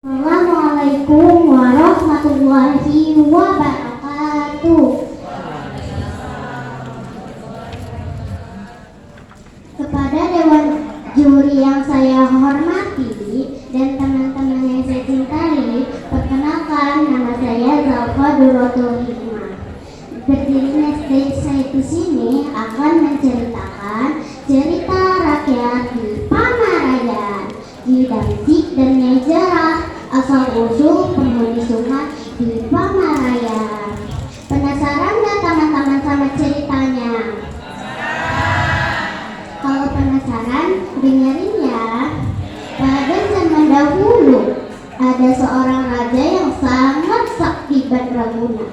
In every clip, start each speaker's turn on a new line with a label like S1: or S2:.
S1: Assalamualaikum warahmatullahi wabarakatuh. Kepada Dewan Juri yang saya hormati dan teman-teman yang saya cintai, perkenalkan, nama saya Zalfa Duratul Hikmah. Berdirinya saya di sini akan menceritakan cerita rakyat di Pamarayan, di Damsik dan Nyejarah, asal-usul penghuni sungai di Pamarayan. Penasaran gak teman-teman sama ceritanya? Kalau penasaran, dengerin ya. Pada zaman dahulu, ada seorang raja yang sangat sakti mandraguna.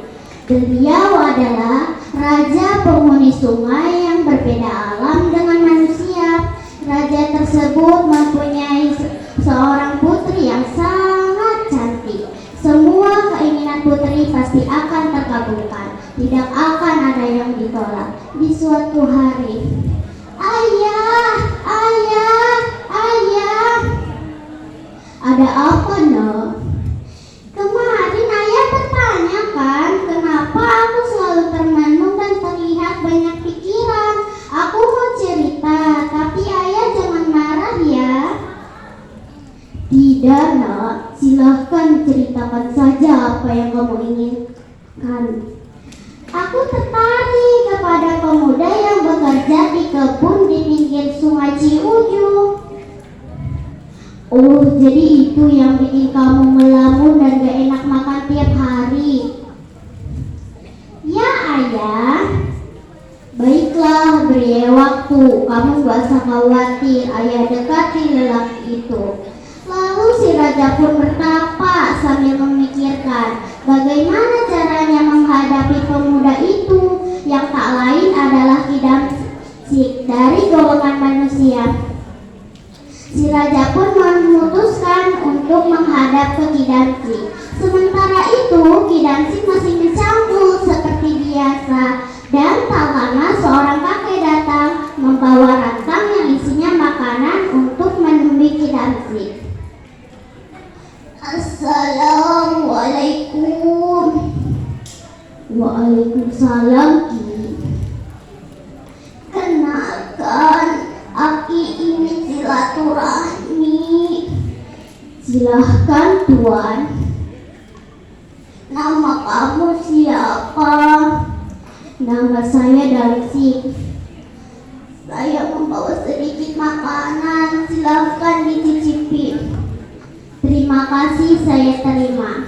S1: Beliau adalah raja penghuni sungai yang berbeda alam dengan manusia. Raja tersebut mempunyai seorang putri yang sangat cantik. Semua keinginan putri pasti akan terkabulkan, tidak akan ada yang ditolak. Di suatu hari, ayah, ada apa, nak? Kemarin ayah bertanya kan, kenapa aku selalu termenung dan terlihat banyak pikiran. Aku mau cerita, tapi ayah jangan marah ya. Tidak, nak, silahkan ceritakan saja apa yang kamu inginkan. Aku tertarik kepada pemuda yang bekerja di kebun di pinggir sungai Ciujung. Oh, jadi itu yang bikin kamu melamun dan gak enak makan tiap hari. Ya, ayah. Baiklah, beri waktu. Kamu gak usah khawatir, ayah dekati lelaki itu. Lalu si raja pun bertapa sambil memikirkan bagaimana caranya menghadapi pemuda itu yang tak lain adalah Ki Damsik dari golongan manusia. Si raja pun memutuskan untuk menghadap ke Ki Damsik. Sementara itu Ki Damsik masih mencangkul seperti biasa, dan tak lama seorang kakek datang membawa rantang yang isinya makanan untuk menemui Ki Damsik. Assalamualaikum. Waalaikumsalam, Ki. Kenalkan, Aki ini silaturahmi. Silahkan, Tuan. Nama kamu siapa? Nama saya Damsik. Saya membawa sedikit makanan, silahkan dicicipi. Terima kasih, saya terima.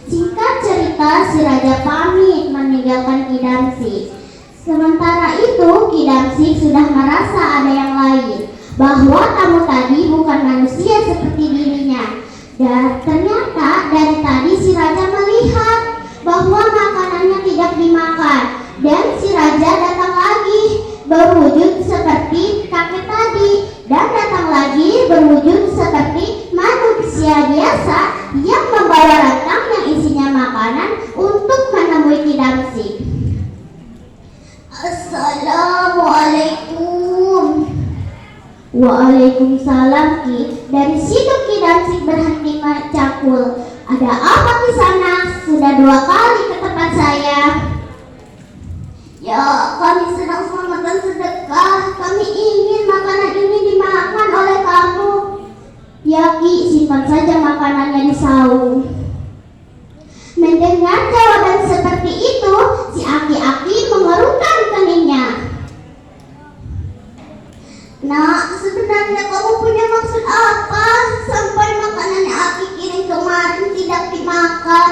S1: Singkat cerita, si raja pamit meninggalkan Ki Damsik. Sementara itu Ki Damsik sudah merasa ada yang lain, bahwa tamu tadi bukan manusia seperti dirinya. Dan ternyata dari tadi si raja melihat bahwa makanannya tidak dimakan. Dan si raja datang lagi berwujud seperti kakek tadi, dan datang lagi berwujud seperti manusia biasa yang membawa rantang yang isinya makanan untuk menemui Ki Damsik. Assalamualaikum. Waalaikumsalam, Ki. Dari situ Ki Damsik berhenti mencangkul. Ada apa di sana? Sudah 2 kali ke tempat saya. Ya, kami sedang semangat sedekah. Kami ingin makanan ini dimakan oleh kamu. Ya, Ki, simpan saja makanannya di saung. Mendengar jawaban seperti itu, si aki-aki mengerutkan keningnya. Nak, sebenarnya kamu punya maksud apa sampai makanan yang Aki kirim kemarin tidak dimakan?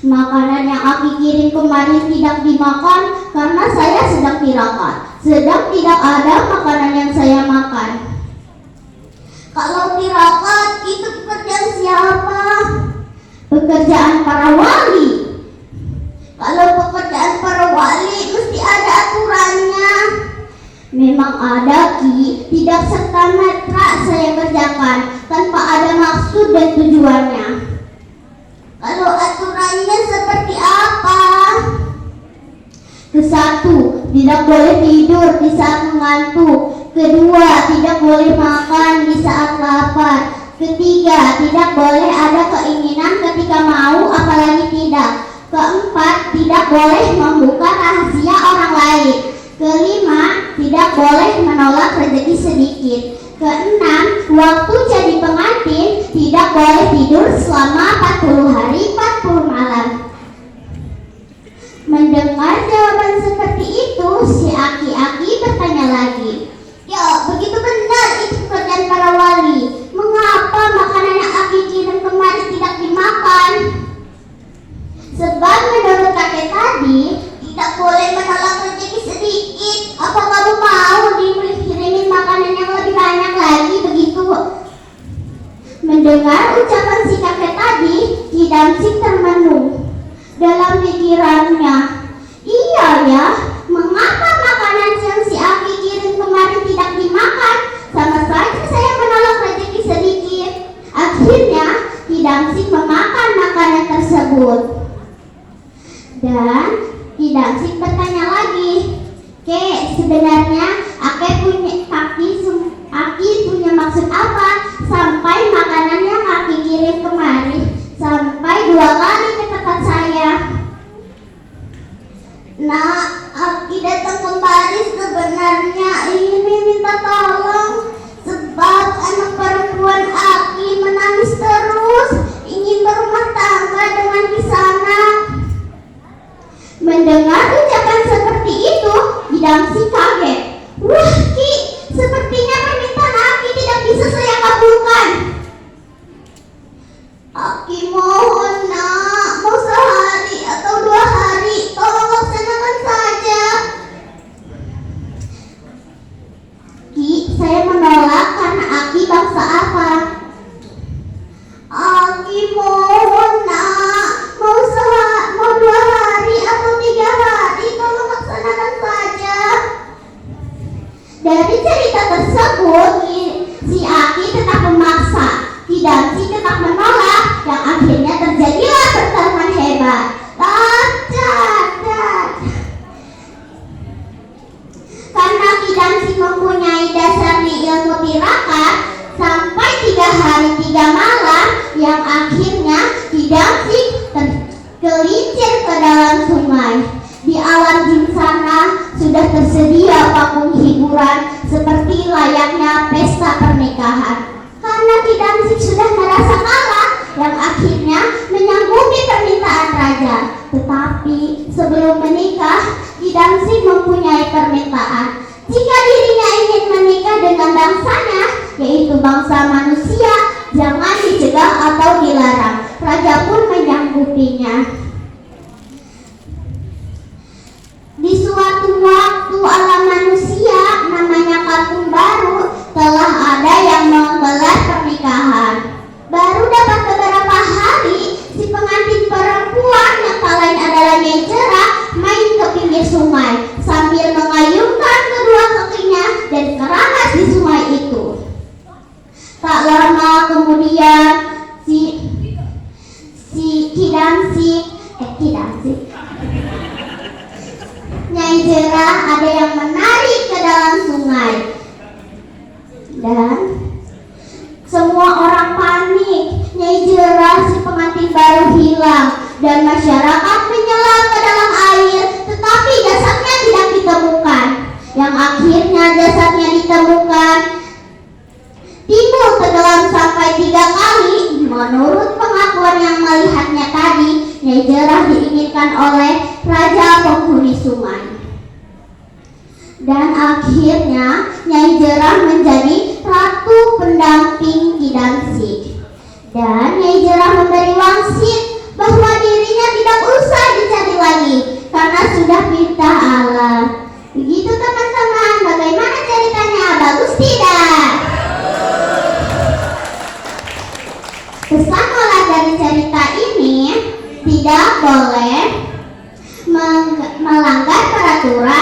S1: Makanan yang Aki kirim kemarin tidak dimakan karena saya sedang tirakat. Sedang tidak ada makanan yang saya makan. Kalau tirakat itu pekerjaan siapa? Pekerjaan para wali. Kalau pekerjaan para wali mesti ada aturannya. Memang ada, Ki, tidak serta-merta saya kerjakan tanpa ada maksud dan tujuannya. Kalau aturannya seperti apa? Kesatu, tidak boleh tidur di saat mengantuk. Kedua, tidak boleh makan di saat lapar. Ketiga, tidak boleh ada keinginan ketika mau, apalagi tidak. Keempat, tidak boleh membuka rahasia orang lain. Kelima, tidak boleh menolak rezeki sedikit. Keenam, waktu jadi pengantin tidak boleh tidur selama 40 hari 40 malam. Mendengar jawaban seperti itu, si aki-aki bertanya lagi. Ya, begitu benar itu pekerjaan para wali. Mengapa makanan yang aki kirim kemari tidak dimakan? Sebab menurut kakek tadi, tidak boleh menolak rezeki sedikit. Apa kamu mau dikirimin makanan yang lebih banyak lagi begitu? Mendengar ucapan si kakek tadi, Ki Damsyik termenung dalam pikirannya. Iya ya, mengapa makanan yang si aki kirim kemarin tidak dimakan? Sama saja saya menolak rezeki sedikit. Akhirnya Ki Damsyik memakan makanan tersebut. Dan Ki Damsyik bertanya lagi, Kek, sebenarnya Aki punya maksud apa sampai makanan yang Aki kirim kemari sampai 2 kali ke tempat saya? Nah, Aki datang kembali sebenarnya ingin minta tolong sebab anak perempuan Aki menangis terus ingin berumah tangga dengan Kisana. Mendengar ucapan seperti itu, Ki Damsyik kaget. Wah Ki, sepertinya permintaan Aki tidak bisa saya kabulkan. Aki mohon nak, mau sehari atau 2 hari, tolong laksanakan saja. Ki, saya menolak karena Aki bangsa apa? Aki mohon nak, mau 2 hari atau 3 hari, tolong laksanakan saja. Dari cerita tersebut, si Aki tetap memaksa, Ki Damsyik tetap menolak, yang akhirnya terjadilah pertarungan hebat. Karena Ki Damsyik mempunyai dasarnya ilmu tirakat, sampai 3 hari 3 malam, yang akhirnya Ki Damsyik tergelincir ke dalam sungai. Di alam jin sana sudah tersedia panggung hiburan seperti layaknya pesta pernikahan. Karena Ki Damsyik sudah merasa kalah, yang akhirnya menyanggupi permintaan raja. Tetapi sebelum menikah, Ki Damsyik mempunyai permintaan. Jika dirinya ingin menikah dengan bangsanya, yaitu bangsa manusia, jangan dicegah atau dilarang. Raja pun menyanggupinya. Di suatu waktu alam manusia, namanya kampung baru, telah ada yang menggelar pernikahan. Baru dapat beberapa hari, si pengantin perempuan yang tak lain adalah Nyai Jerah main ke pinggir sungai sambil mengayunkan kedua kakinya dan keramas di sungai itu. Tak lama kemudian si Ki Damsyik Nyai Jerah ada yang menarik ke dalam sungai dan semua orang panik. Nyai Jerah si pengantin baru hilang dan masyarakat menyelam ke dalam air, tetapi jasadnya tidak ditemukan. Yang akhirnya jasadnya ditemukan, timbul tenggelam sampai 3 kali. Menurut pengakuan yang melihatnya tadi, Nyai Jerah diinginkan oleh raja penghuni sungai. Dan akhirnya Nyai Jerah menjadi ratu pendamping Ki Damsyik. Dan Nyai Jerah memberi wangsit bahwa dirinya tidak usah dicari lagi karena sudah pindah alam. Begitu teman-teman, bagaimana ceritanya? Bagus tidak? Pesan moral dari cerita ini, tidak boleh melanggar peraturan